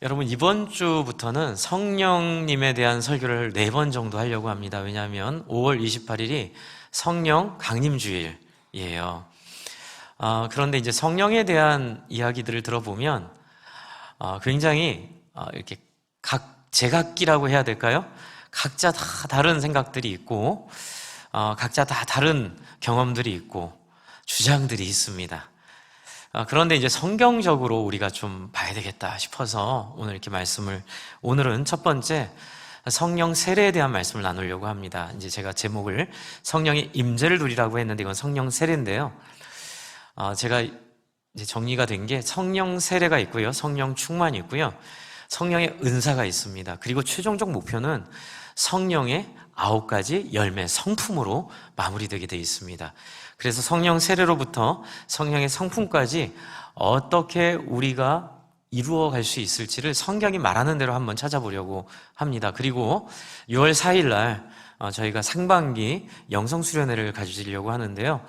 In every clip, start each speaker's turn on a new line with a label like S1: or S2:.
S1: 여러분, 이번 주부터는 성령님에 대한 설교를 4번 정도 하려고 합니다. 왜냐하면 5월 28일이 성령 강림주일이에요. 그런데 이제 성령에 대한 이야기들을 들어보면 굉장히 이렇게 제각기라고 해야 될까요? 각자 다 다른 생각들이 있고 각자 다 다른 경험들이 있고 주장들이 있습니다. 그런데 이제 성경적으로 우리가 좀 봐야 되겠다 싶어서 오늘은 첫 번째 성령 세례에 대한 말씀을 나누려고 합니다. 이제 제가 제목을 성령의 임재를 누리라고 했는데 이건 성령 세례인데요. 제가 이제 정리가 된 게 성령 세례가 있고요, 성령 충만이 있고요, 성령의 은사가 있습니다. 그리고 최종적 목표는 성령의 9가지 열매 성품으로 마무리되게 되어 있습니다. 그래서 성령 세례로부터 성령의 성품까지 어떻게 우리가 이루어갈 수 있을지를 성경이 말하는 대로 한번 찾아보려고 합니다. 그리고 6월 4일 날 저희가 상반기 영성수련회를 가지려고 하는데요.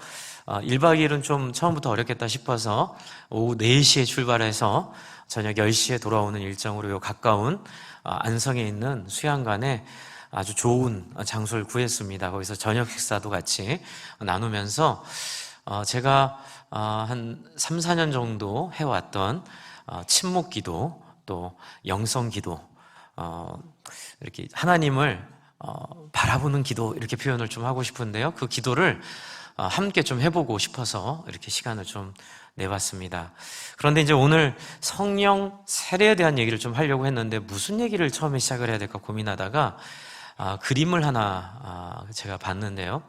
S1: 1박 2일은 좀 처음부터 어렵겠다 싶어서 오후 4시에 출발해서 저녁 10시에 돌아오는 일정으로 가까운 안성에 있는 수양관에 아주 좋은 장소를 구했습니다. 거기서 저녁 식사도 같이 나누면서 제가 한 3, 4년 정도 해왔던 침묵 기도, 또 영성 기도, 이렇게 하나님을 바라보는 기도, 이렇게 표현을 좀 하고 싶은데요. 그 기도를 함께 좀 해보고 싶어서 이렇게 시간을 좀 내봤습니다. 그런데 이제 오늘 성령 세례에 대한 얘기를 좀 하려고 했는데 무슨 얘기를 처음에 시작을 해야 될까 고민하다가 그림을 하나 제가 봤는데요.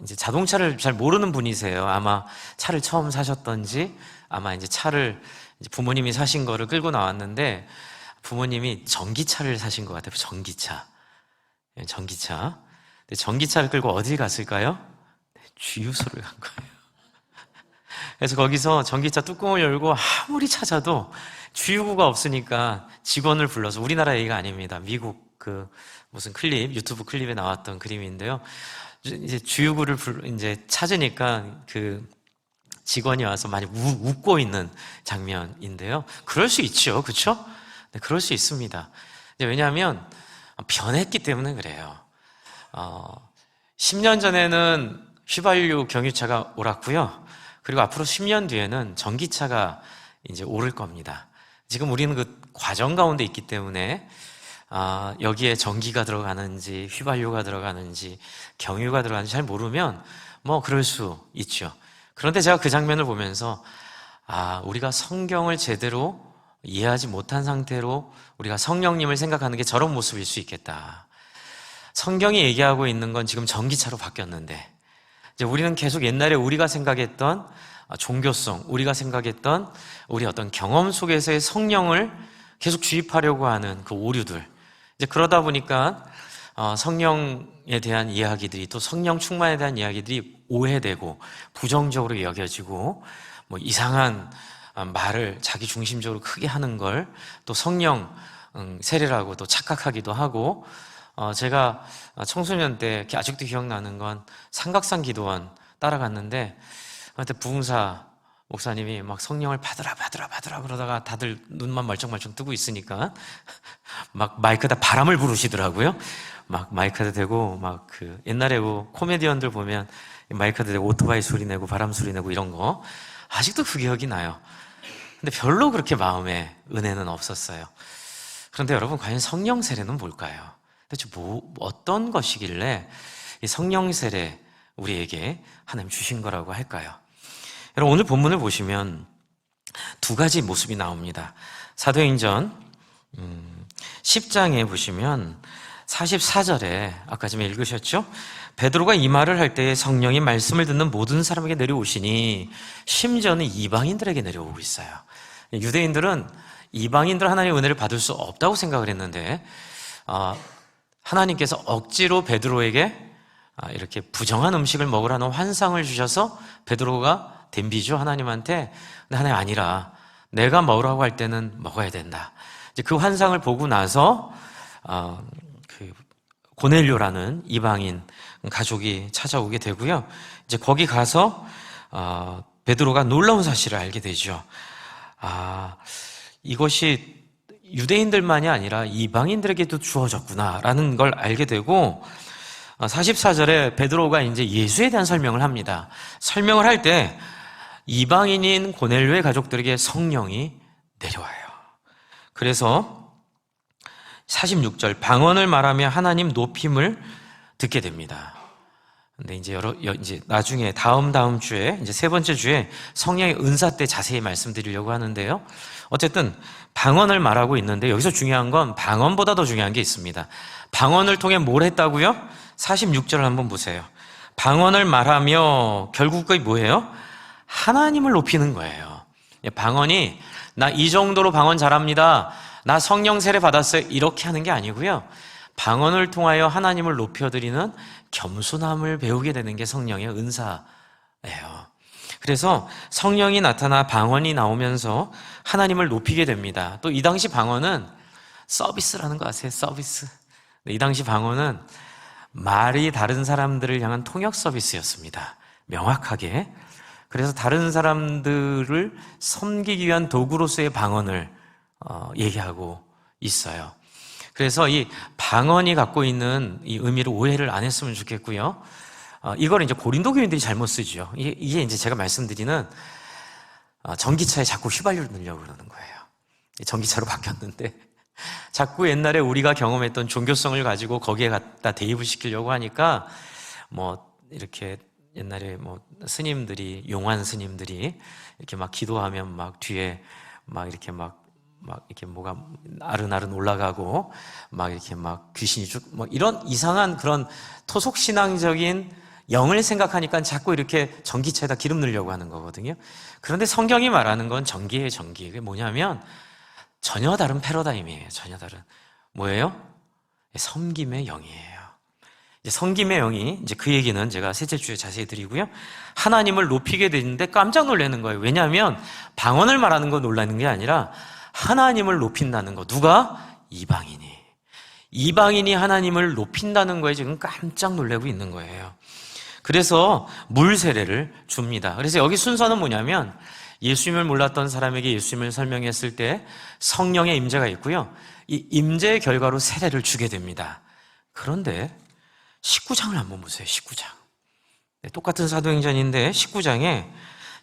S1: 이제 자동차를 잘 모르는 분이세요. 아마 차를 처음 사셨던지, 아마 이제 차를 이제 부모님이 사신 거를 끌고 나왔는데 부모님이 전기차를 사신 것 같아요. 전기차. 근데 전기차를 끌고 어디 갔을까요? 주유소를 간 거예요. 그래서 거기서 전기차 뚜껑을 열고 아무리 찾아도 주유구가 없으니까 직원을 불러서, 우리나라 얘기가 아닙니다. 미국 무슨 유튜브 클립에 나왔던 그림인데요. 이제 주유구를 이제 찾으니까 그 직원이 와서 많이 웃고 있는 장면인데요. 그럴 수 있죠. 그렇죠? 네, 그럴 수 있습니다. 왜냐하면 변했기 때문에 그래요. 10년 전에는 휘발유 경유차가 옳았고요. 그리고 앞으로 10년 뒤에는 전기차가 이제 오를 겁니다. 지금 우리는 그 과정 가운데 있기 때문에 여기에 전기가 들어가는지 휘발유가 들어가는지 경유가 들어가는지 잘 모르면 뭐 그럴 수 있죠. 그런데 제가 그 장면을 보면서 우리가 성경을 제대로 이해하지 못한 상태로 우리가 성령님을 생각하는 게 저런 모습일 수 있겠다. 성경이 얘기하고 있는 건 지금 전기차로 바뀌었는데 이제 우리는 계속 옛날에 우리가 생각했던 종교성, 우리가 생각했던 우리 어떤 경험 속에서의 성령을 계속 주입하려고 하는 그 오류들, 이제 그러다 보니까 성령에 대한 이야기들이, 또 성령 충만에 대한 이야기들이 오해되고 부정적으로 여겨지고 뭐 이상한 말을 자기 중심적으로 크게 하는 걸 또 성령 세례라고 또 착각하기도 하고, 제가 청소년 때 아직도 기억나는 건 삼각산 기도원 따라갔는데 그때 부흥사 목사님이 막 성령을 받으라 그러다가 다들 눈만 멀쩡멀쩡 뜨고 있으니까 막 마이크에다 바람을 부르시더라고요. 막 마이크에다 대고 막 옛날에 코미디언들 보면 마이크에다 대고 오토바이 소리 내고 바람 소리 내고 이런 거 아직도 그 기억이 나요. 근데 별로 그렇게 마음에 은혜는 없었어요. 그런데 여러분, 과연 성령 세례는 뭘까요? 대체 어떤 것이길래 이 성령 세례 우리에게 하나님 주신 거라고 할까요? 여러분, 오늘 본문을 보시면 2가지 모습이 나옵니다. 사도행전 10장에 보시면 44절에 아까 좀 읽으셨죠? 베드로가 이 말을 할 때에 성령이 말씀을 듣는 모든 사람에게 내려오시니 심지어는 이방인들에게 내려오고 있어요. 유대인들은 이방인들 하나님의 은혜를 받을 수 없다고 생각을 했는데 하나님께서 억지로 베드로에게 이렇게 부정한 음식을 먹으라는 환상을 주셔서 베드로가 덤비죠, 하나님한테. 근데 하나님, 아니라 내가 먹으라고 할 때는 먹어야 된다. 이제 그 환상을 보고 나서 고넬료라는 이방인 가족이 찾아오게 되고요. 이제 거기 가서 베드로가 놀라운 사실을 알게 되죠. 이것이 유대인들만이 아니라 이방인들에게도 주어졌구나라는 걸 알게 되고 44절에 베드로가 이제 예수에 대한 설명을 합니다. 설명을 할 때 이방인인 고넬료의 가족들에게 성령이 내려와요. 그래서 46절 방언을 말하며 하나님 높임을 듣게 됩니다. 근데 이제 나중에 다음 주에 이제 세 번째 주에 성령의 은사 때 자세히 말씀드리려고 하는데요. 어쨌든 방언을 말하고 있는데 여기서 중요한 건 방언보다 더 중요한 게 있습니다. 방언을 통해 뭘 했다고요? 46절을 한번 보세요. 방언을 말하며 결국 그게 뭐예요? 하나님을 높이는 거예요. 방언이 나 이 정도로 방언 잘합니다. 나 성령 세례 받았어요. 이렇게 하는 게 아니고요. 방언을 통하여 하나님을 높여드리는 겸손함을 배우게 되는 게 성령의 은사예요. 그래서 성령이 나타나 방언이 나오면서 하나님을 높이게 됩니다. 또 이 당시 방언은 서비스라는 거 아세요? 서비스. 이 당시 방언은 말이 다른 사람들을 향한 통역 서비스였습니다. 명확하게. 그래서 다른 사람들을 섬기기 위한 도구로서의 방언을 얘기하고 있어요. 그래서 이 방언이 갖고 있는 이 의미를 오해를 안 했으면 좋겠고요. 이걸 이제 고린도 교인들이 잘못 쓰죠. 이게 이제 제가 말씀드리는 전기차에 자꾸 휘발유를 그러는 거예요. 전기차로 바뀌었는데 자꾸 옛날에 우리가 경험했던 종교성을 가지고 거기에 갖다 대입을 시키려고 하니까 뭐 이렇게 옛날에 뭐 스님들이 용환 스님들이 이렇게 막 기도하면 막 뒤에 막 이렇게 막 이렇게 뭐가 아른아른 올라가고 막 이렇게 막 귀신이 쭉 뭐 이런 이상한 그런 토속 신앙적인 영을 생각하니까 자꾸 이렇게 전기차에다 기름 넣으려고 하는 거거든요. 그런데 성경이 말하는 건 전기예요, 전기. 그게 뭐냐면 전혀 다른 패러다임이에요. 전혀 다른 뭐예요? 섬김의 영이에요. 이제 섬김의 영이 이제 그 얘기는 제가 셋째 주에 자세히 드리고요. 하나님을 높이게 되는데 깜짝 놀라는 거예요. 왜냐하면 방언을 말하는 거 놀라는 게 아니라 하나님을 높인다는 거. 누가? 이방인이 하나님을 높인다는 거에 지금 깜짝 놀라고 있는 거예요. 그래서 물 세례를 줍니다. 그래서 여기 순서는 뭐냐면 예수님을 몰랐던 사람에게 예수님을 설명했을 때 성령의 임재가 있고요. 이 임재의 결과로 세례를 주게 됩니다. 그런데 19장을 한번 보세요. 19장. 똑같은 사도행전인데 19장에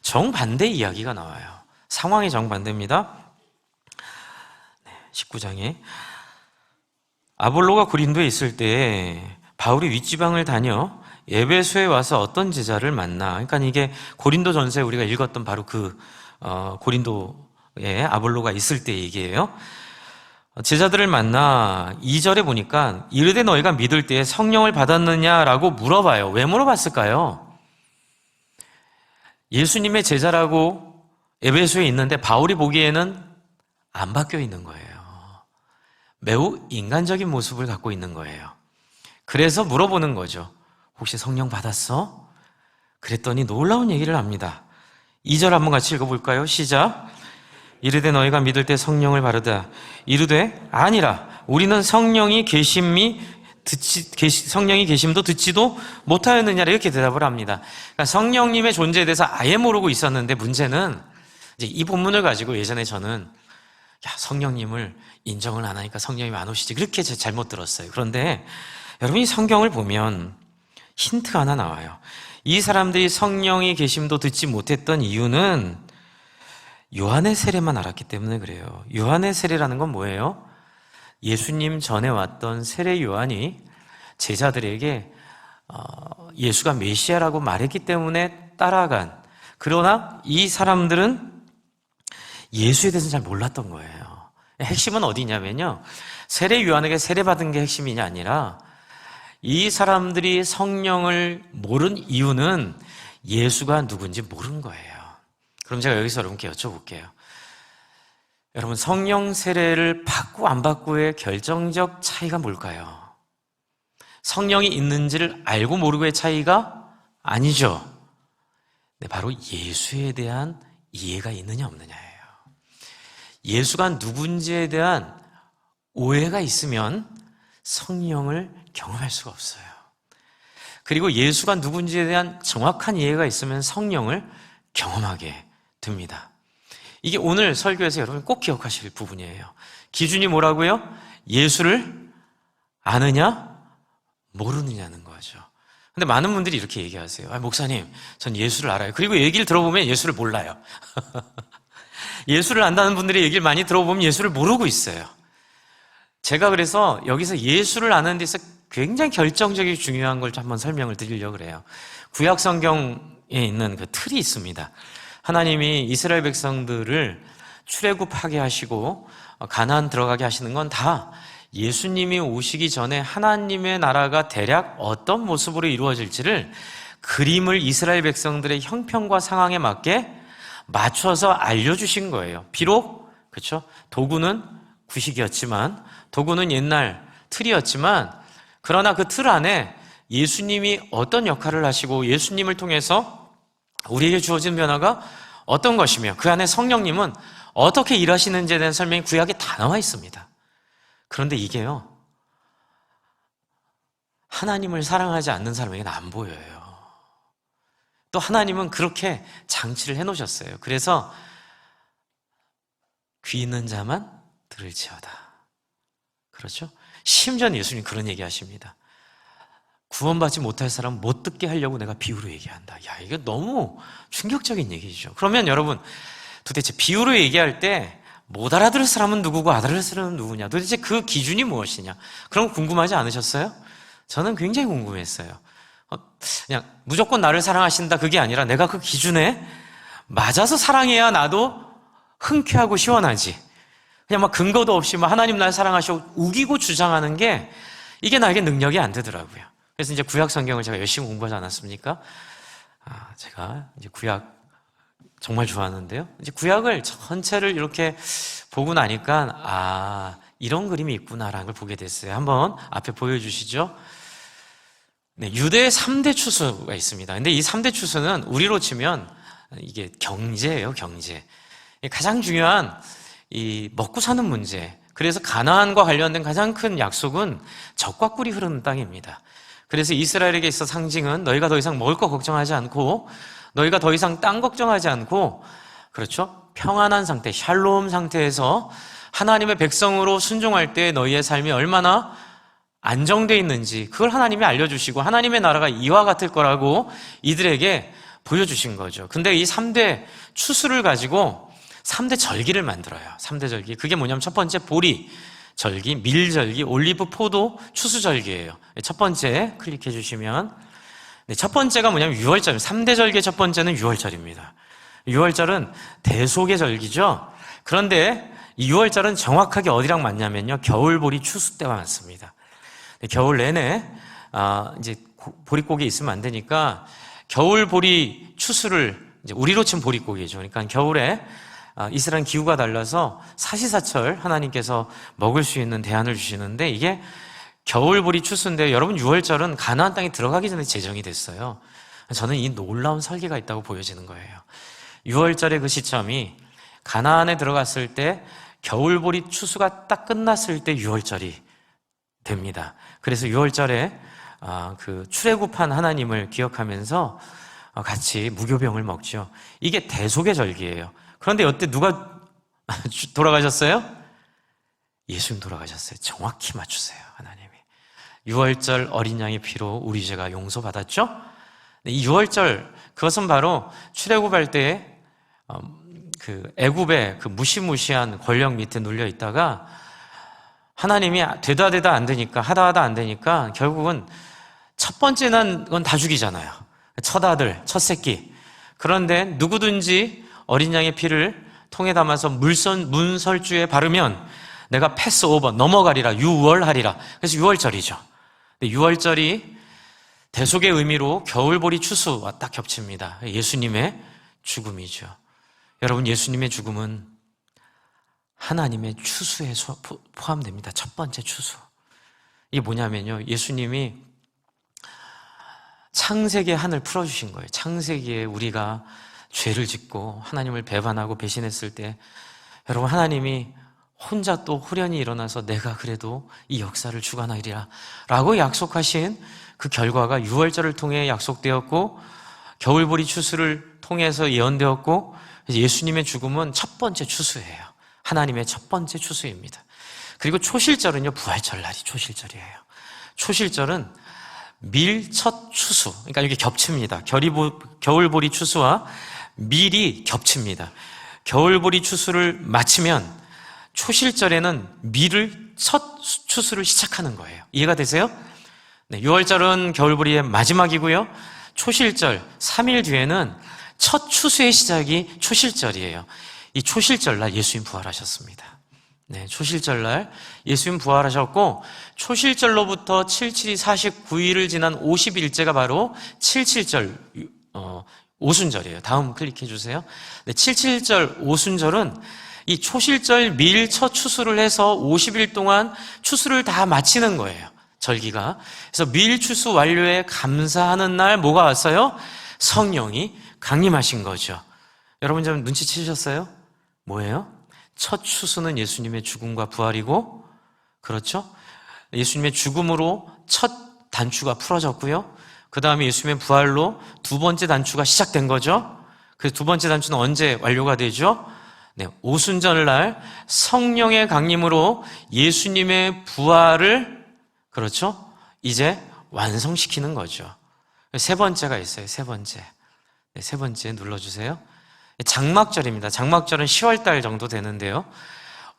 S1: 정반대 이야기가 나와요. 상황이 정반대입니다. 19장에 아볼로가 고린도에 있을 때 바울이 윗지방을 다녀 에베소에 와서 어떤 제자를 만나. 그러니까 이게 고린도 전서에 우리가 읽었던 바로 그 고린도에 아볼로가 있을 때 얘기예요. 제자들을 만나 2절에 보니까 이르되 너희가 믿을 때에 성령을 받았느냐라고 물어봐요. 왜 물어봤을까요? 예수님의 제자라고 에베소에 있는데 바울이 보기에는 안 바뀌어 있는 거예요. 매우 인간적인 모습을 갖고 있는 거예요. 그래서 물어보는 거죠. 혹시 성령 받았어? 그랬더니 놀라운 얘기를 합니다. 2절 한번 같이 읽어볼까요? 시작. 이르되 너희가 믿을 때 성령을 받으다. 이르되 아니라 우리는 성령이 계심도 듣지도 못하였느냐 이렇게 대답을 합니다. 그러니까 성령님의 존재에 대해서 아예 모르고 있었는데 문제는 이제 이 본문을 가지고 예전에 저는 성령님을 인정을 안 하니까 성령님이 안 오시지 그렇게 잘못 들었어요. 그런데 여러분이 성경을 보면 힌트가 하나 나와요. 이 사람들이 성령이 계심도 듣지 못했던 이유는 요한의 세례만 알았기 때문에 그래요. 요한의 세례라는 건 뭐예요? 예수님 전에 왔던 세례 요한이 제자들에게 예수가 메시아라고 말했기 때문에 따라간, 그러나 이 사람들은 예수에 대해서는 잘 몰랐던 거예요. 핵심은 어디냐면요, 세례 요한에게 세례받은 게 핵심이 아니라 이 사람들이 성령을 모른 이유는 예수가 누군지 모른 거예요. 그럼 제가 여기서 여러분께 여쭤볼게요. 여러분, 성령 세례를 받고 안 받고의 결정적 차이가 뭘까요? 성령이 있는지를 알고 모르고의 차이가 아니죠. 네, 바로 예수에 대한 이해가 있느냐 없느냐예요. 예수가 누군지에 대한 오해가 있으면 성령을 경험할 수가 없어요. 그리고 예수가 누군지에 대한 정확한 이해가 있으면 성령을 경험하게 됩니다. 이게 오늘 설교에서 여러분 꼭 기억하실 부분이에요. 기준이 뭐라고요? 예수를 아느냐, 모르느냐는 거죠. 근데 많은 분들이 이렇게 얘기하세요. 목사님, 전 예수를 알아요. 그리고 얘기를 들어보면 예수를 몰라요. 예수를 안다는 분들의 얘기를 많이 들어보면 예수를 모르고 있어요. 제가 그래서 여기서 예수를 아는 데서 굉장히 결정적이고 중요한 걸 한번 설명을 드리려고 그래요. 구약 성경에 있는 그 틀이 있습니다. 하나님이 이스라엘 백성들을 출애굽하게 하시고 가나안 들어가게 하시는 건 다 예수님이 오시기 전에 하나님의 나라가 대략 어떤 모습으로 이루어질지를 그림을 이스라엘 백성들의 형편과 상황에 맞게 맞춰서 알려주신 거예요. 비록 그렇죠? 도구는 구식이었지만, 도구는 옛날 틀이었지만, 그러나 그 틀 안에 예수님이 어떤 역할을 하시고 예수님을 통해서 우리에게 주어진 변화가 어떤 것이며 그 안에 성령님은 어떻게 일하시는지에 대한 설명이 구약에 다 나와 있습니다. 그런데 이게요, 하나님을 사랑하지 않는 사람에게는 안 보여요. 또 하나님은 그렇게 장치를 해놓으셨어요. 그래서 귀 있는 자만 들을지어다. 그렇죠? 심지어 예수님 그런 얘기 하십니다. 구원받지 못할 사람 못 듣게 하려고 내가 비유로 얘기한다. 야, 이게 너무 충격적인 얘기죠. 그러면 여러분, 도대체 비유로 얘기할 때 못 알아들을 사람은 누구고 알아들을 사람은 누구냐? 도대체 그 기준이 무엇이냐? 그런 거 궁금하지 않으셨어요? 저는 굉장히 궁금했어요. 그냥 무조건 나를 사랑하신다 그게 아니라 내가 그 기준에 맞아서 사랑해야 나도 흔쾌하고 시원하지. 그냥 막 근거도 없이 막 하나님 날 사랑하시고 우기고 주장하는 게 이게 나에게 능력이 안 되더라고요. 그래서 이제 구약 성경을 제가 열심히 공부하지 않았습니까? 제가 이제 구약 정말 좋아하는데요. 이제 구약을 전체를 이렇게 보고 나니까 이런 그림이 있구나라는 걸 보게 됐어요. 한번 앞에 보여주시죠. 네, 유대의 3대 추수가 있습니다. 근데 이 3대 추수는 우리로 치면 이게 경제예요, 경제. 가장 중요한 이 먹고 사는 문제. 그래서 가나안과 관련된 가장 큰 약속은 젖과 꿀이 흐르는 땅입니다. 그래서 이스라엘에게 있어 상징은 너희가 더 이상 먹을 거 걱정하지 않고 너희가 더 이상 땅 걱정하지 않고 그렇죠? 평안한 상태, 샬롬 상태에서 하나님의 백성으로 순종할 때 너희의 삶이 얼마나 안정되어 있는지 그걸 하나님이 알려주시고 하나님의 나라가 이와 같을 거라고 이들에게 보여주신 거죠. 근데 이 3대 추수를 가지고 3대 절기를 만들어요. 3대 절기. 그게 뭐냐면 첫 번째 보리 절기, 밀절기, 올리브, 포도, 추수절기예요. 첫 번째 클릭해 주시면 첫 번째가 뭐냐면 6월절. 3대 절기의 첫 번째는 6월절입니다. 6월절은 대속의 절기죠. 그런데 이 6월절은 정확하게 어디랑 맞냐면요. 겨울보리 추수 때와 맞습니다. 겨울 내내 이제 보릿고기 있으면 안 되니까 겨울보리 추수를 이제 우리로 치면 보릿고기죠. 그러니까 겨울에 이스라엘 기후가 달라서 사시사철 하나님께서 먹을 수 있는 대안을 주시는데 이게 겨울보리 추수인데 여러분 6월절은 가나안 땅에 들어가기 전에 제정이 됐어요. 저는 이 놀라운 설계가 있다고 보여지는 거예요. 6월절의 그 시점이 가나안에 들어갔을 때 겨울보리 추수가 딱 끝났을 때 6월절이 됩니다. 그래서 6월절에 그 출애굽한 하나님을 기억하면서 같이 무교병을 먹죠. 이게 대속의 절기예요. 그런데 이때 누가 돌아가셨어요? 예수님 돌아가셨어요. 정확히 맞추세요, 하나님이. 6월절 어린 양의 피로 우리 죄가 용서받았죠? 이 6월절, 그것은 바로 출애굽할 때에 그 애굽의 그 무시무시한 권력 밑에 눌려 있다가 하나님이 되다 안 되니까 하다 안 되니까 결국은 첫 번째 난 건 다 죽이잖아요. 첫 아들, 첫 새끼. 그런데 누구든지 어린 양의 피를 통에 담아서 문설주에 바르면 내가 패스 오버, 넘어가리라, 유월하리라. 그래서 6월절이죠. 6월절이 대속의 의미로 겨울보리 추수와 딱 겹칩니다. 예수님의 죽음이죠. 여러분, 예수님의 죽음은 하나님의 추수에 포함됩니다. 첫 번째 추수. 이게 뭐냐면요. 예수님이 창세기의 한을 풀어주신 거예요. 창세기에 우리가 죄를 짓고 하나님을 배반하고 배신했을 때 여러분 하나님이 혼자 또 후련히 일어나서 내가 그래도 이 역사를 주관하리라 라고 약속하신 그 결과가 6월절을 통해 약속되었고 겨울보리 추수를 통해서 예언되었고 그래서 예수님의 죽음은 첫 번째 추수예요. 하나님의 첫 번째 추수입니다. 그리고 초실절은요, 부활절날이 초실절이에요. 초실절은 밀첫 추수, 그러니까 이게 겹칩니다. 겨울보리 추수와 밀이 겹칩니다. 겨울보리 추수를 마치면 초실절에는 밀을 첫 추수를 시작하는 거예요. 이해가 되세요? 네, 6월절은 겨울보리의 마지막이고요. 초실절 3일 뒤에는 첫 추수의 시작이 초실절이에요. 이 초실절날 예수님 부활하셨습니다. 네, 초실절날 예수님 부활하셨고, 초실절로부터 77이 49일을 지난 50일째가 바로 77절 오순절이에요. 다음 클릭해 주세요. 네, 77절 오순절은 이 초실절 밀 첫 추수를 해서 50일 동안 추수를 다 마치는 거예요. 절기가. 그래서 밀 추수 완료에 감사하는 날 뭐가 왔어요? 성령이 강림하신 거죠. 여러분 좀 눈치채셨어요? 뭐예요? 첫 추수는 예수님의 죽음과 부활이고, 그렇죠? 예수님의 죽음으로 첫 단추가 풀어졌고요. 그 다음에 예수님의 부활로 두 번째 단추가 시작된 거죠. 그 두 번째 단추는 언제 완료가 되죠? 네, 오순절날 성령의 강림으로 예수님의 부활을, 그렇죠? 이제 완성시키는 거죠. 세 번째가 있어요. 세 번째. 네, 세 번째 눌러주세요. 장막절입니다. 장막절은 10월달 정도 되는데요.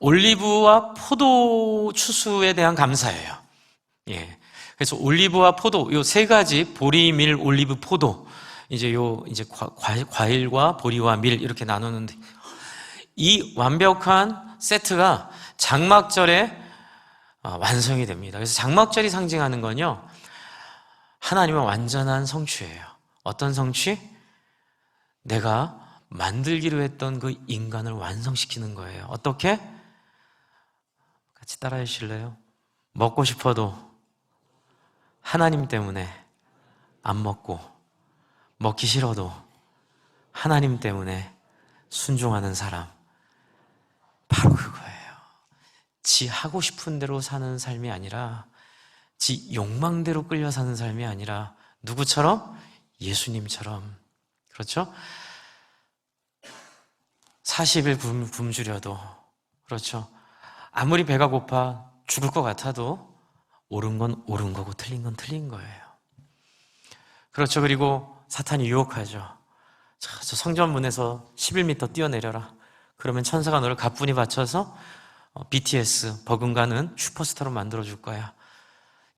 S1: 올리브와 포도 추수에 대한 감사예요. 예. 그래서 올리브와 포도, 요 세 가지, 보리, 밀, 올리브, 포도. 이제 과일과 보리와 밀 이렇게 나누는데, 이 완벽한 세트가 장막절에 완성이 됩니다. 그래서 장막절이 상징하는 건요, 하나님의 완전한 성취예요. 어떤 성취? 내가 만들기로 했던 그 인간을 완성시키는 거예요. 어떻게? 같이 따라해 주실래요? 먹고 싶어도 하나님 때문에 안 먹고, 먹기 싫어도 하나님 때문에 순종하는 사람. 바로 그거예요. 지 하고 싶은 대로 사는 삶이 아니라, 지 욕망대로 끌려 사는 삶이 아니라, 누구처럼? 예수님처럼. 그렇죠? 40일 굶주려도, 그렇죠? 아무리 배가 고파 죽을 것 같아도 옳은 건 옳은 거고 틀린 건 틀린 거예요. 그렇죠. 그리고 사탄이 유혹하죠. 자, 저 성전문에서 11m 뛰어내려라. 그러면 천사가 너를 가뿐히 바쳐서 BTS, 버금가는 슈퍼스타로 만들어줄 거야.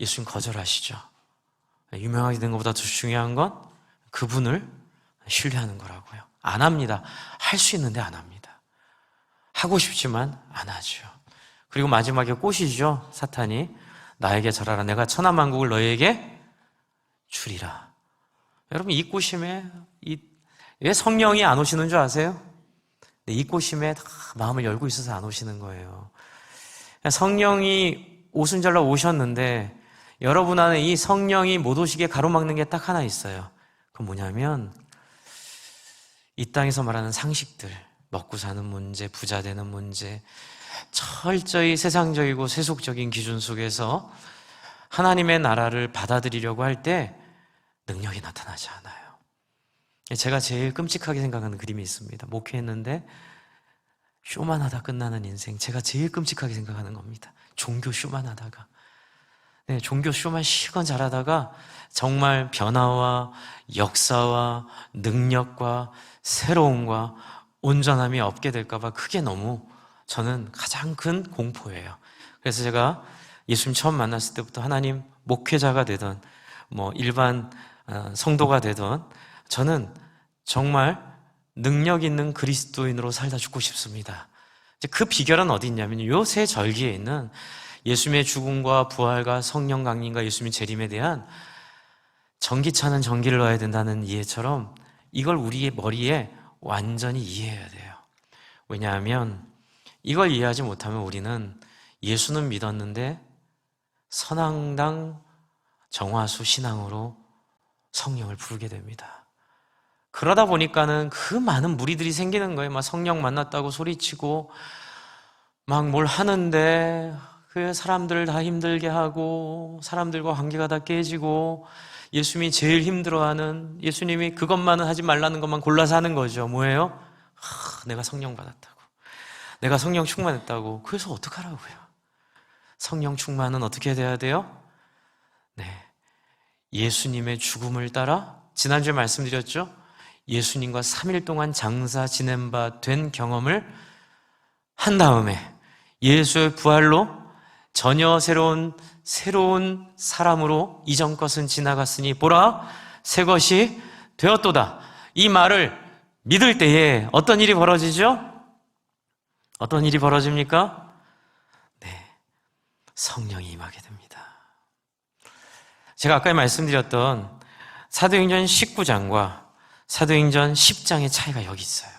S1: 예수님 거절하시죠. 유명하게 된 것보다 더 중요한 건 그분을 신뢰하는 거라고요. 안 합니다. 할 수 있는데 안 합니다. 하고 싶지만 안 하죠. 그리고 마지막에 꼬시죠. 사탄이. 나에게 절하라. 내가 천하만국을 너에게 주리라. 여러분, 이 꼬심에 왜 성령이 안 오시는 줄 아세요? 이 꼬심에 다 마음을 열고 있어서 안 오시는 거예요. 성령이 오순절날 오셨는데 여러분 안에 이 성령이 못 오시게 가로막는 게 딱 하나 있어요. 그건 뭐냐면 이 땅에서 말하는 상식들, 먹고 사는 문제, 부자 되는 문제, 철저히 세상적이고 세속적인 기준 속에서 하나님의 나라를 받아들이려고 할 때 능력이 나타나지 않아요. 제가 제일 끔찍하게 생각하는 그림이 있습니다. 목회했는데 쇼만 하다 끝나는 인생, 제가 제일 끔찍하게 생각하는 겁니다. 종교 쇼만 하다가, 네, 종교 쇼만 실컷 잘하다가 정말 변화와 역사와 능력과 새로움과 온전함이 없게 될까봐 그게 너무 저는 가장 큰 공포예요. 그래서 제가 예수님 처음 만났을 때부터 하나님, 목회자가 되든 뭐 일반 성도가 되든 저는 정말 능력 있는 그리스도인으로 살다 죽고 싶습니다. 그 비결은 어디 있냐면 요 세 절기에 있는 예수님의 죽음과 부활과 성령 강림과 예수님의 재림에 대한 전기차는 전기를 넣어야 된다는 이해처럼 이걸 우리의 머리에 완전히 이해해야 돼요. 왜냐하면 이걸 이해하지 못하면 우리는 예수는 믿었는데 선앙당 정화수 신앙으로 성령을 부르게 됩니다. 그러다 보니까는 그 많은 무리들이 생기는 거예요. 막 성령 만났다고 소리치고 막 뭘 하는데 그 사람들을 다 힘들게 하고 사람들과 관계가 다 깨지고 예수님이 제일 힘들어하는, 예수님이 그것만은 하지 말라는 것만 골라서 하는 거죠. 뭐예요? 내가 성령 받았다고, 내가 성령 충만했다고. 그래서 어떡하라고요? 성령 충만은 어떻게 돼야 돼요? 네, 예수님의 죽음을 따라, 지난주에 말씀드렸죠? 예수님과 3일 동안 장사 지낸 바 된 경험을 한 다음에 예수의 부활로 전혀 새로운 사람으로 이전 것은 지나갔으니 보라 새 것이 되었도다. 이 말을 믿을 때에 어떤 일이 벌어지죠? 어떤 일이 벌어집니까? 네, 성령이 임하게 됩니다. 제가 아까 말씀드렸던 사도행전 19장과 사도행전 10장의 차이가 여기 있어요.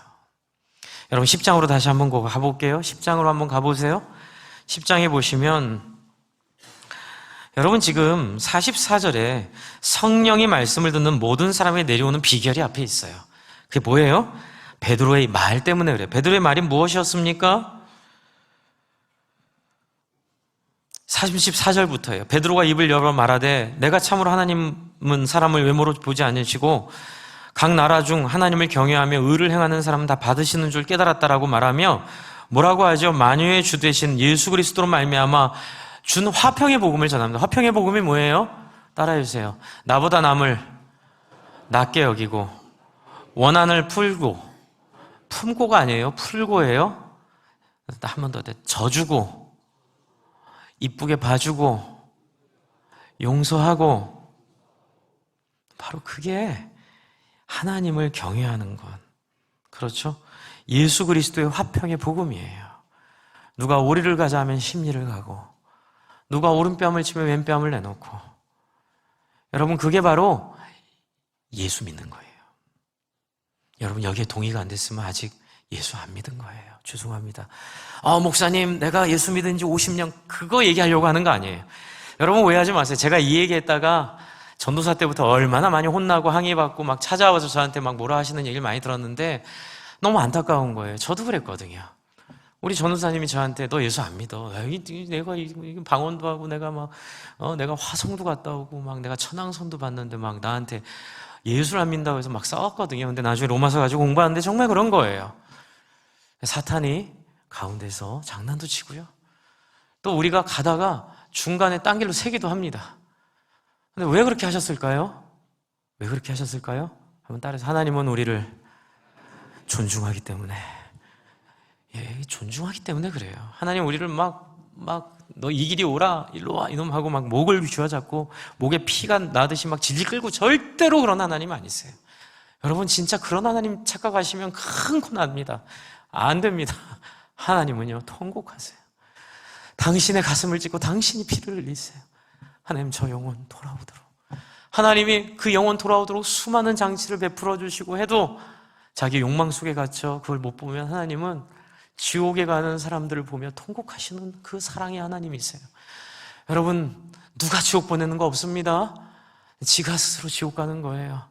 S1: 여러분 10장으로 다시 한번 가볼게요. 10장으로 한번 가보세요. 10장에 보시면 여러분 지금 44절에 성령이 말씀을 듣는 모든 사람에 내려오는 비결이 앞에 있어요. 그게 뭐예요? 베드로의 말 때문에 그래요. 베드로의 말이 무엇이었습니까? 34절부터예요. 베드로가 입을 열어 말하되 내가 참으로 하나님은 사람을 외모로 보지 않으시고 각 나라 중 하나님을 경외하며 의를 행하는 사람은 다 받으시는 줄 깨달았다라고 말하며 뭐라고 하죠? 만유의 주 되신 예수 그리스도로 말미암아 준 화평의 복음을 전합니다. 화평의 복음이 뭐예요? 따라해 주세요. 나보다 남을 낮게 여기고 원한을 풀고, 품고가 아니에요. 풀고예요. 한 번 더 져주고 이쁘게 봐주고 용서하고, 바로 그게 하나님을 경외하는 것. 그렇죠? 예수 그리스도의 화평의 복음이에요. 누가 오리를 가자 하면 십리를 가고, 누가 오른뺨을 치면 왼뺨을 내놓고. 여러분 그게 바로 예수 믿는 거예요. 여러분 여기에 동의가 안 됐으면 아직 예수 안 믿은 거예요. 죄송합니다. 목사님 내가 예수 믿은 지 50년 그거 얘기하려고 하는 거 아니에요. 여러분 오해하지 마세요. 제가 이 얘기했다가 전도사 때부터 얼마나 많이 혼나고 항의받고 막 찾아와서 저한테 막 뭐라 하시는 얘기를 많이 들었는데 너무 안타까운 거예요. 저도 그랬거든요. 우리 전도사님이 저한테 너 예수 안 믿어. 내가 방언도 하고 내가 막 내가 화성도 갔다 오고 막 내가 천왕선도 봤는데 막 나한테 예수를 안 믿는다고 해서 막 싸웠거든요. 근데 나중에 로마서 가지고 공부하는데 정말 그런 거예요. 사탄이 가운데서 장난도 치고요. 또 우리가 가다가 중간에 딴 길로 새기도 합니다. 근데 왜 그렇게 하셨을까요? 왜 그렇게 하셨을까요? 한번 따라서 하나님은 우리를 존중하기 때문에. 예, 존중하기 때문에 그래요. 하나님 우리를 너 이 길이 오라, 일로 와, 이놈 하고 막 목을 쥐어잡고 목에 피가 나듯이 막 질질 끌고 절대로 그런 하나님 아니세요. 여러분 진짜 그런 하나님 착각하시면 큰 코 납니다. 안 됩니다. 하나님은요, 통곡하세요. 당신의 가슴을 찢고 당신이 피를 흘리세요. 하나님 저 영혼 돌아오도록. 하나님이 그 영혼 돌아오도록 수많은 장치를 베풀어 주시고 해도 자기 욕망 속에 갇혀 그걸 못 보면 하나님은 지옥에 가는 사람들을 보며 통곡하시는 그 사랑의 하나님이세요. 여러분 누가 지옥 보내는 거 없습니다. 지가 스스로 지옥 가는 거예요.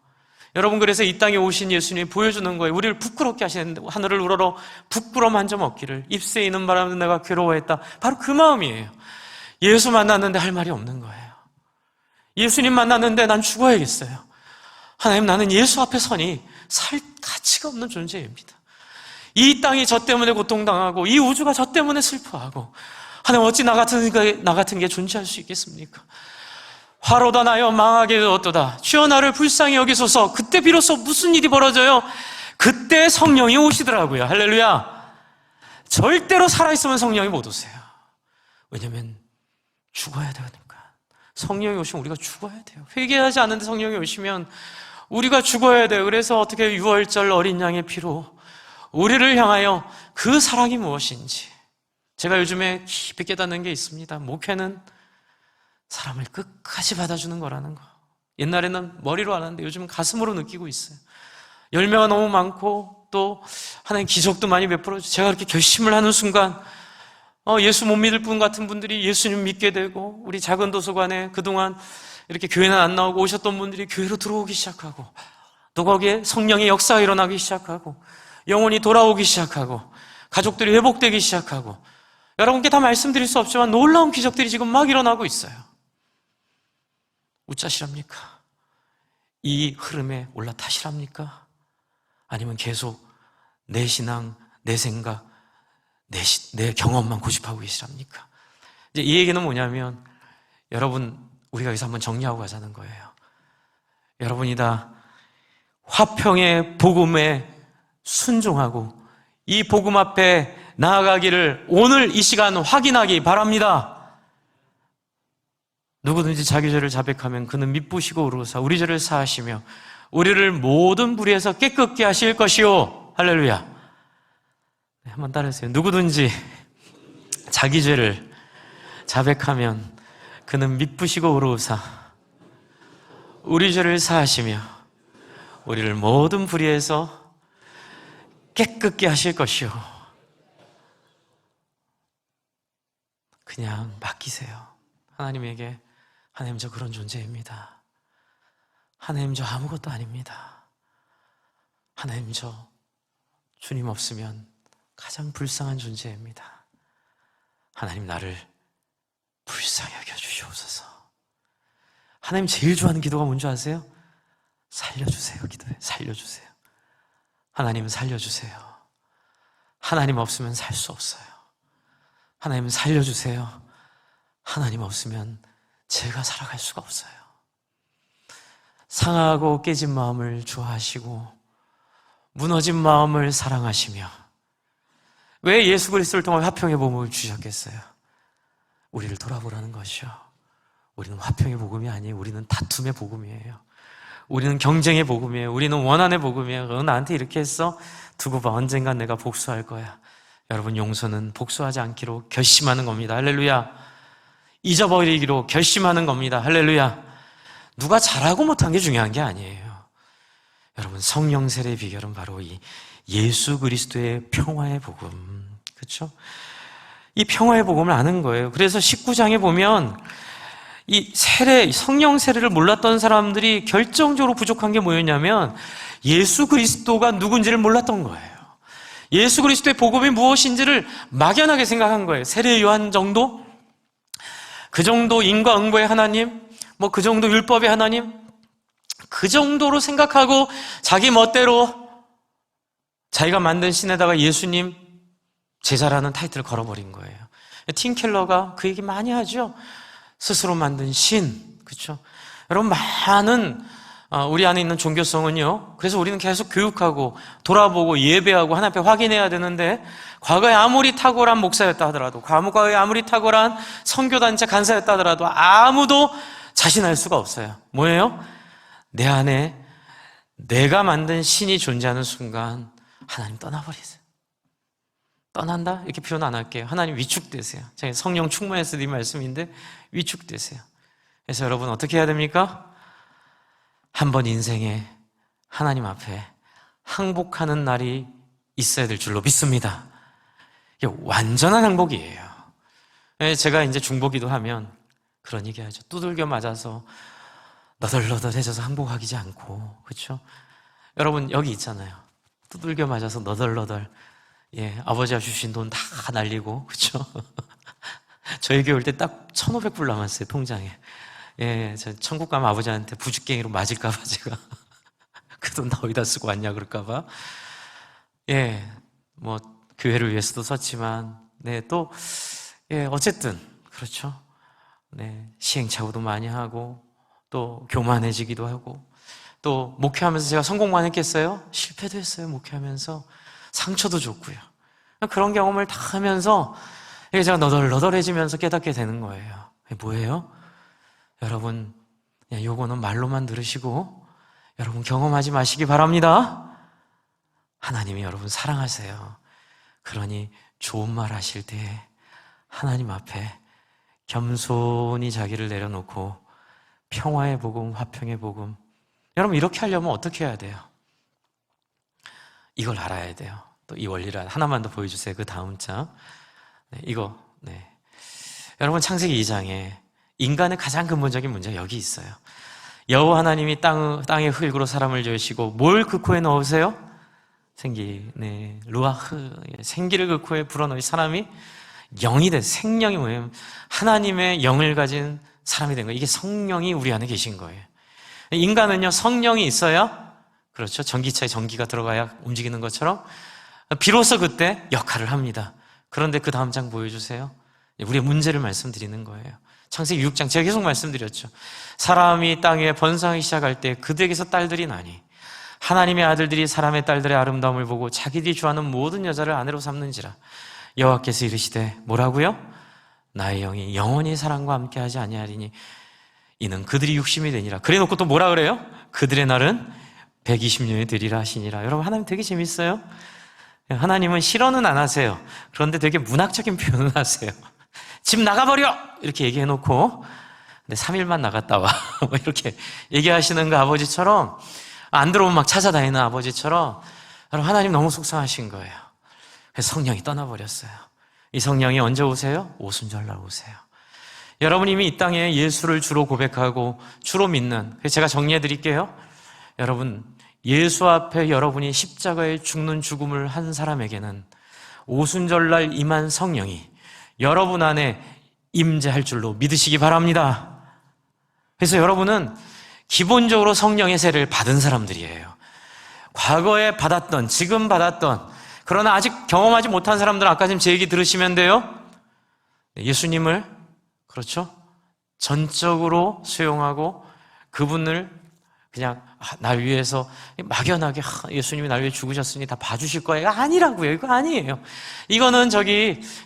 S1: 여러분 그래서 이 땅에 오신 예수님이 보여주는 거예요. 우리를 부끄럽게 하시는데 하늘을 우러러 부끄러움 한 점 없기를 잎새 이는 바람에 내가 괴로워했다. 바로 그 마음이에요. 예수 만났는데 할 말이 없는 거예요. 예수님 만났는데 난 죽어야겠어요. 하나님 나는 예수 앞에 서니 살 가치가 없는 존재입니다. 이 땅이 저 때문에 고통당하고 이 우주가 저 때문에 슬퍼하고 하나님 어찌 나 같은 게 존재할 수 있겠습니까? 화로다 나여 망하게 되었도다. 주여 나를 불쌍히 여기소서. 그때 비로소 무슨 일이 벌어져요? 그때 성령이 오시더라고요. 할렐루야. 절대로 살아있으면 성령이 못 오세요. 왜냐하면 죽어야 되니까. 성령이 오시면 우리가 죽어야 돼요. 회개하지 않는데 성령이 오시면 우리가 죽어야 돼요. 그래서 어떻게 유월절 어린 양의 피로 우리를 향하여 그 사랑이 무엇인지 제가 요즘에 깊이 깨닫는 게 있습니다. 목회는 사람을 끝까지 받아주는 거라는 거. 옛날에는 머리로 알았는데 요즘은 가슴으로 느끼고 있어요. 열매가 너무 많고 또 하나님 기적도 많이 베풀어 주고 제가 그렇게 결심을 하는 순간 예수 못 믿을 분 같은 분들이 예수님 믿게 되고 우리 작은 도서관에 그동안 이렇게 교회는 안 나오고 오셨던 분들이 교회로 들어오기 시작하고 또 거기에 성령의 역사가 일어나기 시작하고 영혼이 돌아오기 시작하고 가족들이 회복되기 시작하고 여러분께 다 말씀드릴 수 없지만 놀라운 기적들이 지금 막 일어나고 있어요. 우짜시랍니까? 이 흐름에 올라타시랍니까? 아니면 계속 내 신앙, 내 생각, 내 경험만 고집하고 계시랍니까? 이제 이 얘기는 뭐냐면, 여러분, 우리가 여기서 한번 정리하고 가자는 거예요. 여러분이 다 화평의 복음에 순종하고 이 복음 앞에 나아가기를 오늘 이 시간 확인하기 바랍니다. 누구든지 자기 죄를 자백하면 그는 미쁘시고 의로우사 우리 죄를 사하시며 우리를 모든 불의에서 깨끗게 하실 것이요. 할렐루야. 네, 한번 따라해주세요. 누구든지 자기 죄를 자백하면 그는 미쁘시고 의로우사 우리 죄를 사하시며 우리를 모든 불의에서 깨끗게 하실 것이요. 그냥 맡기세요. 하나님에게. 하나님, 저 그런 존재입니다. 하나님, 저 아무것도 아닙니다. 하나님, 저 주님 없으면 가장 불쌍한 존재입니다. 하나님, 나를 불쌍히 여겨주시옵소서. 하나님 제일 좋아하는 기도가 뭔지 아세요? 살려주세요 기도해. 살려주세요. 하나님 살려주세요. 하나님 없으면 살 수 없어요. 하나님 살려주세요. 하나님 없으면 제가 살아갈 수가 없어요. 상하고 깨진 마음을 좋아하시고 무너진 마음을 사랑하시며 왜 예수 그리스도를 통해 화평의 복음을 주셨겠어요? 우리를 돌아보라는 것이요. 우리는 화평의 복음이 아니에요. 우리는 다툼의 복음이에요. 우리는 경쟁의 복음이에요. 우리는 원한의 복음이에요. 너 나한테 이렇게 했어? 두고 봐. 언젠간 내가 복수할 거야. 여러분, 용서는 복수하지 않기로 결심하는 겁니다. 할렐루야. 잊어버리기로 결심하는 겁니다. 할렐루야. 누가 잘하고 못한 게 중요한 게 아니에요. 여러분, 성령 세례의 비결은 바로 이 예수 그리스도의 평화의 복음. 그렇죠? 이 평화의 복음을 아는 거예요. 그래서 19장에 보면 이 성령 세례를 몰랐던 사람들이 결정적으로 부족한 게 뭐였냐면 예수 그리스도가 누군지를 몰랐던 거예요. 예수 그리스도의 복음이 무엇인지를 막연하게 생각한 거예요. 세례 요한 정도? 그 정도 인과응보의 하나님? 뭐 그 정도 율법의 하나님? 그 정도로 생각하고 자기 멋대로 자기가 만든 신에다가 예수님 제자라는 타이틀을 걸어버린 거예요. 팀 켈러가 그 얘기 많이 하죠. 스스로 만든 신, 그렇죠? 여러분, 많은 우리 안에 있는 종교성은요, 그래서 우리는 계속 교육하고 돌아보고 예배하고 하나님 앞에 확인해야 되는데, 과거에 아무리 탁월한 목사였다 하더라도, 과거에 아무리 탁월한 선교단체 간사였다 하더라도 아무도 자신할 수가 없어요. 뭐예요? 내 안에 내가 만든 신이 존재하는 순간 하나님 떠나버리세요. 떠난다? 이렇게 표현 안 할게요. 하나님 위축되세요. 제가 성령 충만해서 이 말씀인데 위축되세요. 그래서 여러분 어떻게 해야 됩니까? 한번 인생에 하나님 앞에 항복하는 날이 있어야 될 줄로 믿습니다. 이게 완전한 항복이에요. 제가 이제 중보기도 하면 그런 얘기 하죠. 두들겨 맞아서 너덜너덜해져서 항복하지 않고, 그렇죠? 여러분 여기 있잖아요. 두들겨 맞아서 너덜너덜, 아버지가 주신 돈 다 날리고, 그렇죠? 저희 교회 올 때 딱 1,500불 남았어요, 통장에. 저 천국 가면 아버지한테 부죽갱이로 맞을까봐 제가 그 돈 다 어디다 쓰고 왔냐 그럴까봐. 뭐 교회를 위해서도 썼지만, 또 어쨌든 그렇죠. 시행착오도 많이 하고 또 교만해지기도 하고 또 목회하면서 제가 성공만 했겠어요? 실패도 했어요. 목회하면서 상처도 줬고요. 그런 경험을 다 하면서 제가 너덜너덜해지면서 깨닫게 되는 거예요. 뭐예요? 여러분, 요거는 말로만 들으시고 여러분 경험하지 마시기 바랍니다. 하나님이 여러분 사랑하세요. 그러니 좋은 말 하실 때 하나님 앞에 겸손히 자기를 내려놓고 평화의 복음, 화평의 복음. 여러분 이렇게 하려면 어떻게 해야 돼요? 이걸 알아야 돼요. 또 이 원리를 하나만 더 보여주세요. 그 다음 장. 이거. 여러분 창세기 2장에 인간의 가장 근본적인 문제가 여기 있어요. 여호와 하나님이 땅의 흙으로 사람을 지으시고 뭘 그 코에 넣으세요? 생기. 루아흐. 생기를 그 코에 불어넣으시 사람이 영이 돼. 생명이 뭐예요? 하나님의 영을 가진 사람이 된 거예요. 이게 성령이 우리 안에 계신 거예요. 인간은요, 성령이 있어야, 그렇죠. 전기차에 전기가 들어가야 움직이는 것처럼 비로소 그때 역할을 합니다. 그런데 그 다음 장 보여주세요. 우리의 문제를 말씀드리는 거예요. 창세기 6장 제가 계속 말씀드렸죠. 사람이 땅 위에 번성하기 시작할 때 그들에게서 딸들이 나니 하나님의 아들들이 사람의 딸들의 아름다움을 보고 자기들이 좋아하는 모든 여자를 아내로 삼는지라. 여호와께서 이르시되 뭐라고요? 나의 영이 영원히 사람과 함께하지 아니하리니 이는 그들이 육심이 되니라. 그래놓고 또 뭐라 그래요? 그들의 날은 120년이 되리라 하시니라. 여러분, 하나님 되게 재밌어요. 하나님은 실언은 안 하세요. 그런데 되게 문학적인 표현을 하세요. 집 나가버려! 이렇게 얘기해놓고 근데 3일만 나갔다 와. 이렇게 얘기하시는 그 아버지처럼, 안 들어오면 막 찾아다니는 아버지처럼, 여러분, 하나님 너무 속상하신 거예요. 그래서 성령이 떠나버렸어요. 이 성령이 언제 오세요? 오순절날 오세요. 여러분, 이미 이 땅에 예수를 주로 고백하고 주로 믿는, 그래서 제가 정리해 드릴게요. 여러분, 예수 앞에 여러분이 십자가에 죽는 죽음을 한 사람에게는 오순절날 임한 성령이 여러분 안에 임재할 줄로 믿으시기 바랍니다. 그래서 여러분은 기본적으로 성령의 세례를 받은 사람들이에요. 과거에 받았던, 지금 받았던, 그러나 아직 경험하지 못한 사람들은 아까 지금 제 얘기 들으시면 돼요. 예수님을, 그렇죠? 전적으로 수용하고 그분을 그냥 날 위해서 막연하게 예수님이 날 위해 죽으셨으니 다 봐주실 거예요. 아니라고요. 이거 아니에요. 이거는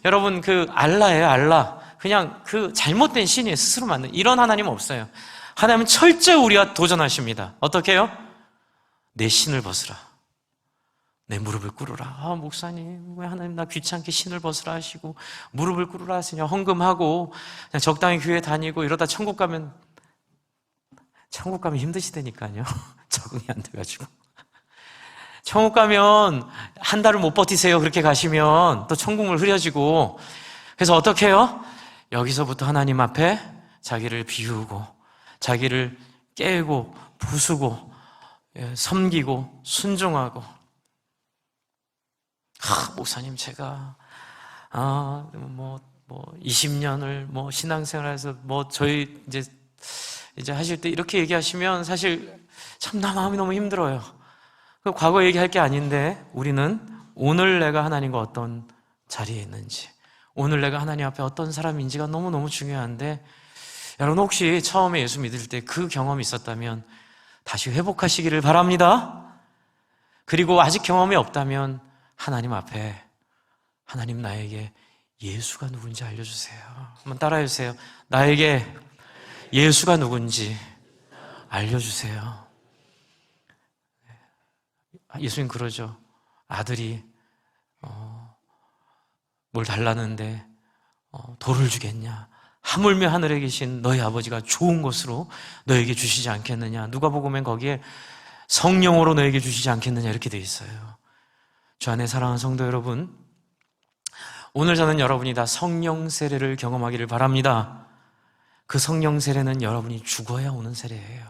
S1: 여러분 그 알라예요. 알라. 그냥 그 잘못된 신이에요. 스스로 만든. 이런 하나님은 없어요. 하나님은 철저히 우리와 도전하십니다. 어떻게 해요? 내 신을 벗으라. 내 무릎을 꿇으라. 목사님, 왜 하나님 나 귀찮게 신을 벗으라 하시고 무릎을 꿇으라 하시냐. 헌금하고 그냥 적당히 교회 다니고 이러다 천국 가면 힘드시다니까요. 적응이 안 돼가지고. 천국 가면 한 달을 못 버티세요. 그렇게 가시면 또 천국물 흐려지고. 그래서 어떻게 해요? 여기서부터 하나님 앞에 자기를 비우고 자기를 깨고 부수고 섬기고 순종하고. 목사님, 제가 20년을 신앙생활에서 저희 이제 하실 때 이렇게 얘기하시면 사실 참 나 마음이 너무 힘들어요. 과거 얘기할 게 아닌데 우리는 오늘 내가 하나님과 어떤 자리에 있는지, 오늘 내가 하나님 앞에 어떤 사람인지가 너무너무 중요한데, 여러분 혹시 처음에 예수 믿을 때 그 경험이 있었다면 다시 회복하시기를 바랍니다. 그리고 아직 경험이 없다면 하나님 앞에, 하나님 나에게 예수가 누군지 알려주세요. 한번 따라해 주세요. 나에게 예수가 누군지 알려주세요. 예수님 그러죠. 아들이 뭘 달라는데 돌을 주겠냐? 하물며 하늘에 계신 너희 아버지가 좋은 것으로 너에게 주시지 않겠느냐? 누가복음엔 거기에 성령으로 너에게 주시지 않겠느냐 이렇게 돼 있어요. 주 안에 사랑하는 성도 여러분, 오늘 저는 여러분이 다 성령 세례를 경험하기를 바랍니다. 그 성령 세례는 여러분이 죽어야 오는 세례예요.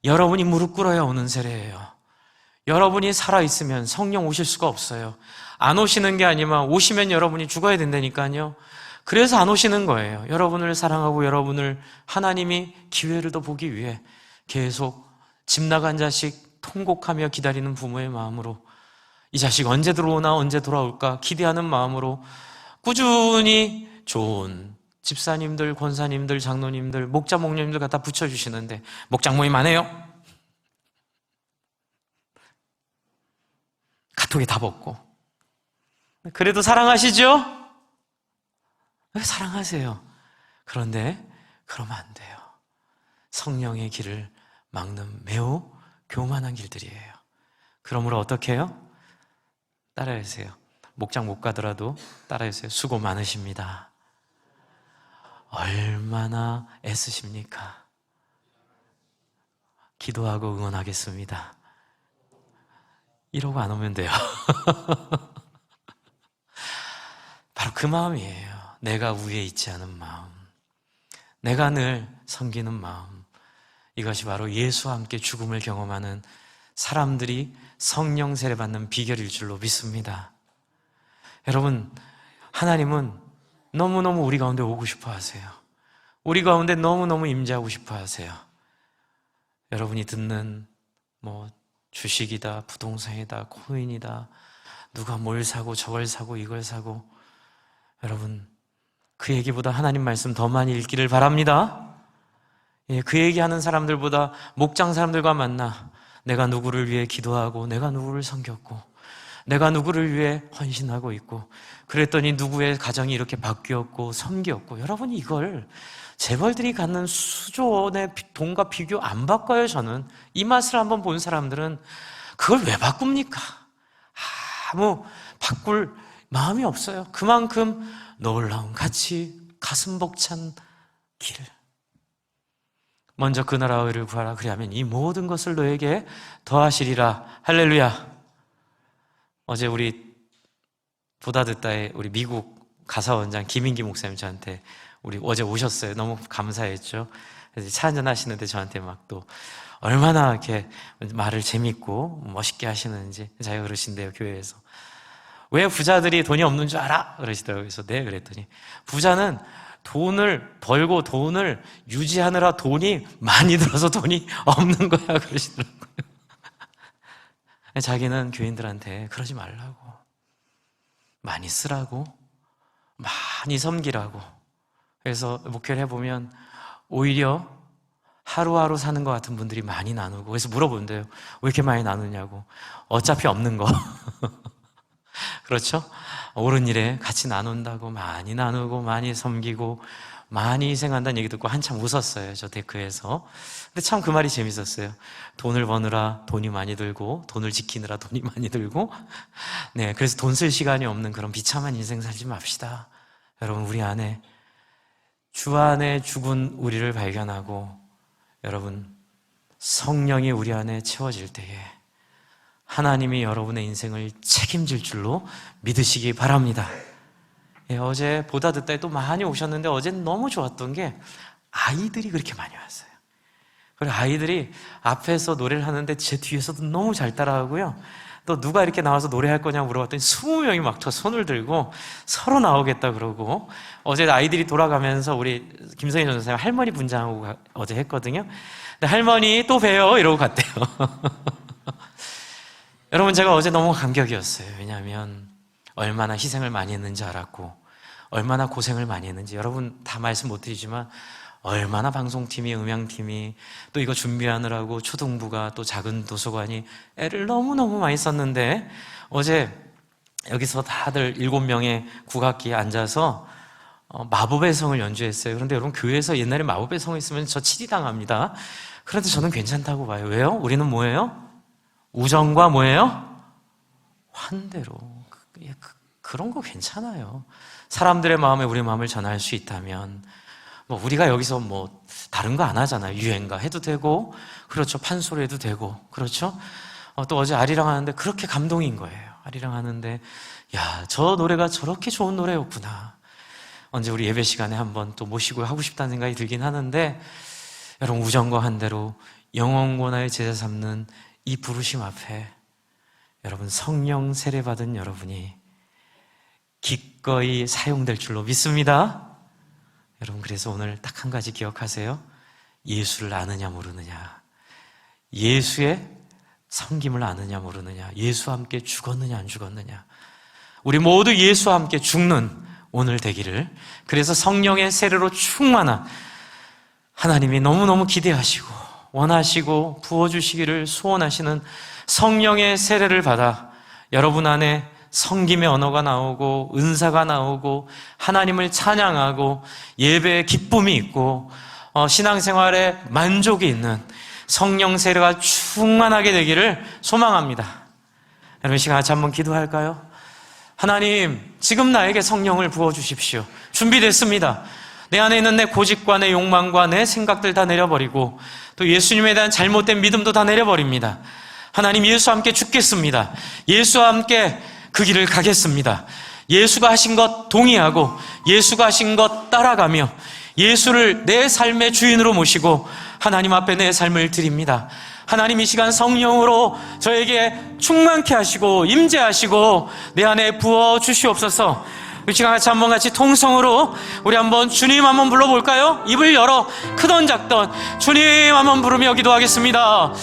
S1: 여러분이 무릎 꿇어야 오는 세례예요. 여러분이 살아있으면 성령 오실 수가 없어요. 안 오시는 게 아니라 오시면 여러분이 죽어야 된다니까요. 그래서 안 오시는 거예요. 여러분을 사랑하고 여러분을 하나님이 기회를 더 보기 위해 계속 집 나간 자식 통곡하며 기다리는 부모의 마음으로, 이 자식 언제 들어오나 언제 돌아올까 기대하는 마음으로 꾸준히 좋은 집사님들, 권사님들, 장로님들, 목자, 목녀님들 갖다 붙여주시는데 목장 모임 안 해요? 카톡에 답 없고. 그래도 사랑하시죠? 사랑하세요. 그런데 그러면 안 돼요. 성령의 길을 막는 매우 교만한 길들이에요. 그러므로 어떻게 해요? 따라해주세요. 목장 못 가더라도 따라해주세요. 수고 많으십니다. 얼마나 애쓰십니까? 기도하고 응원하겠습니다. 이러고 안 오면 돼요. 바로 그 마음이에요. 내가 위에 있지 않은 마음, 내가 늘 섬기는 마음, 이것이 바로 예수와 함께 죽음을 경험하는 사람들이 성령 세례 받는 비결일 줄로 믿습니다. 여러분, 하나님은 너무너무 우리 가운데 오고 싶어 하세요. 우리 가운데 너무너무 임재하고 싶어 하세요. 여러분이 듣는 주식이다, 부동산이다, 코인이다, 누가 뭘 사고 저걸 사고 이걸 사고. 여러분, 그 얘기보다 하나님 말씀 더 많이 읽기를 바랍니다. 예, 그 얘기하는 사람들보다 목장 사람들과 만나 내가 누구를 위해 기도하고 내가 누구를 섬겼고 내가 누구를 위해 헌신하고 있고 그랬더니 누구의 가정이 이렇게 바뀌었고 섬겼고. 여러분, 이걸 재벌들이 갖는 수조원의 돈과 비교 안 바꿔요. 저는 이 맛을 한번 본 사람들은 그걸 왜 바꿉니까? 아무 바꿀 마음이 없어요. 그만큼 놀라운 가치, 가슴 벅찬 길. 먼저 그 나라와 의를 구하라. 그리하면 이 모든 것을 너에게 더하시리라. 할렐루야. 어제 우리 보다 듣다의 우리 미국 가사원장 김인기 목사님 저한테 우리 어제 오셨어요. 너무 감사했죠. 그래서 차 한잔 하시는데 저한테 막 또 얼마나 이렇게 말을 재밌고 멋있게 하시는지 자기가 그러신대요. 교회에서. 왜 부자들이 돈이 없는 줄 알아? 그러시더라고요. 그래서 네, 그랬더니 부자는 돈을 벌고 돈을 유지하느라 돈이 많이 들어서 돈이 없는 거야 그러시더라고요. 자기는 교인들한테 그러지 말라고, 많이 쓰라고, 많이 섬기라고. 그래서 목회를 해보면 오히려 하루하루 사는 것 같은 분들이 많이 나누고, 그래서 물어본대요. 왜 이렇게 많이 나누냐고. 어차피 없는 거. 그렇죠? 옳은 일에 같이 나눈다고 많이 나누고 많이 섬기고 많이 희생한다는 얘기 듣고 한참 웃었어요. 저 데크에서. 근데 참 그 말이 재밌었어요. 돈을 버느라 돈이 많이 들고 돈을 지키느라 돈이 많이 들고. 네, 그래서 돈 쓸 시간이 없는 그런 비참한 인생 살지 맙시다. 여러분, 우리 안에 주 안에 죽은 우리를 발견하고 여러분, 성령이 우리 안에 채워질 때에 하나님이 여러분의 인생을 책임질 줄로 믿으시기 바랍니다. 예, 어제 보다 듣다에 또 많이 오셨는데 어제는 너무 좋았던 게 아이들이 그렇게 많이 왔어요. 그리고 아이들이 앞에서 노래를 하는데 제 뒤에서도 너무 잘 따라하고요. 또 누가 이렇게 나와서 노래할 거냐고 물어봤더니 20명이 막 저 손을 들고 서로 나오겠다 그러고. 어제 아이들이 돌아가면서 우리 김성희 전도사님 할머니 분장하고 어제 했거든요. 근데 할머니 또 봬요 이러고 갔대요. 여러분, 제가 어제 너무 감격이었어요. 왜냐하면 얼마나 희생을 많이 했는지 알았고 얼마나 고생을 많이 했는지. 여러분 다 말씀 못 드리지만 얼마나 방송팀이, 음향팀이, 또 이거 준비하느라고 초등부가, 또 작은 도서관이 애를 너무너무 많이 썼는데 어제 여기서 다들 7명의 국악기에 앉아서 마법의 성을 연주했어요. 그런데 여러분, 교회에서 옛날에 마법의 성을 있으면 저 치리당합니다. 그런데 저는 괜찮다고 봐요. 왜요? 우리는 뭐예요? 우정과 뭐예요? 환대로. 그런 거 괜찮아요. 사람들의 마음에 우리 마음을 전할 수 있다면 뭐 우리가 여기서 뭐 다른 거 안 하잖아요. 유행가 해도 되고, 그렇죠, 판소리 해도 되고, 그렇죠. 또 어제 아리랑 하는데 그렇게 감동인 거예요. 아리랑 하는데 야, 저 노래가 저렇게 좋은 노래였구나. 언제 우리 예배 시간에 한번 또 모시고 하고 싶다는 생각이 들긴 하는데, 여러분, 우정과 환대로 영원권하의 제자 삼는 이 부르심 앞에 여러분, 성령 세례받은 여러분이 기꺼이 사용될 줄로 믿습니다. 여러분, 그래서 오늘 딱 한 가지 기억하세요. 예수를 아느냐 모르느냐, 예수의 섬김을 아느냐 모르느냐, 예수와 함께 죽었느냐 안 죽었느냐. 우리 모두 예수와 함께 죽는 오늘 되기를, 그래서 성령의 세례로 충만한 하나님이 너무너무 기대하시고 원하시고 부어주시기를 소원하시는 성령의 세례를 받아 여러분 안에 섬김의 언어가 나오고 은사가 나오고 하나님을 찬양하고 예배에 기쁨이 있고 신앙생활에 만족이 있는 성령 세례가 충만하게 되기를 소망합니다. 여러분, 이 시간 같이 한번 기도할까요? 하나님, 지금 나에게 성령을 부어주십시오. 준비됐습니다. 내 안에 있는 내 고집과 내 욕망과 내 생각들 다 내려버리고 또 예수님에 대한 잘못된 믿음도 다 내려버립니다. 하나님, 예수와 함께 죽겠습니다. 예수와 함께 그 길을 가겠습니다. 예수가 하신 것 동의하고 예수가 하신 것 따라가며 예수를 내 삶의 주인으로 모시고 하나님 앞에 내 삶을 드립니다. 하나님, 이 시간 성령으로 저에게 충만케 하시고 임재하시고 내 안에 부어 주시옵소서. 이 시간 같이 통성으로 우리 한번 주님 한번 불러볼까요? 입을 열어 크던 작던 주님 한번 부르며 기도하겠습니다.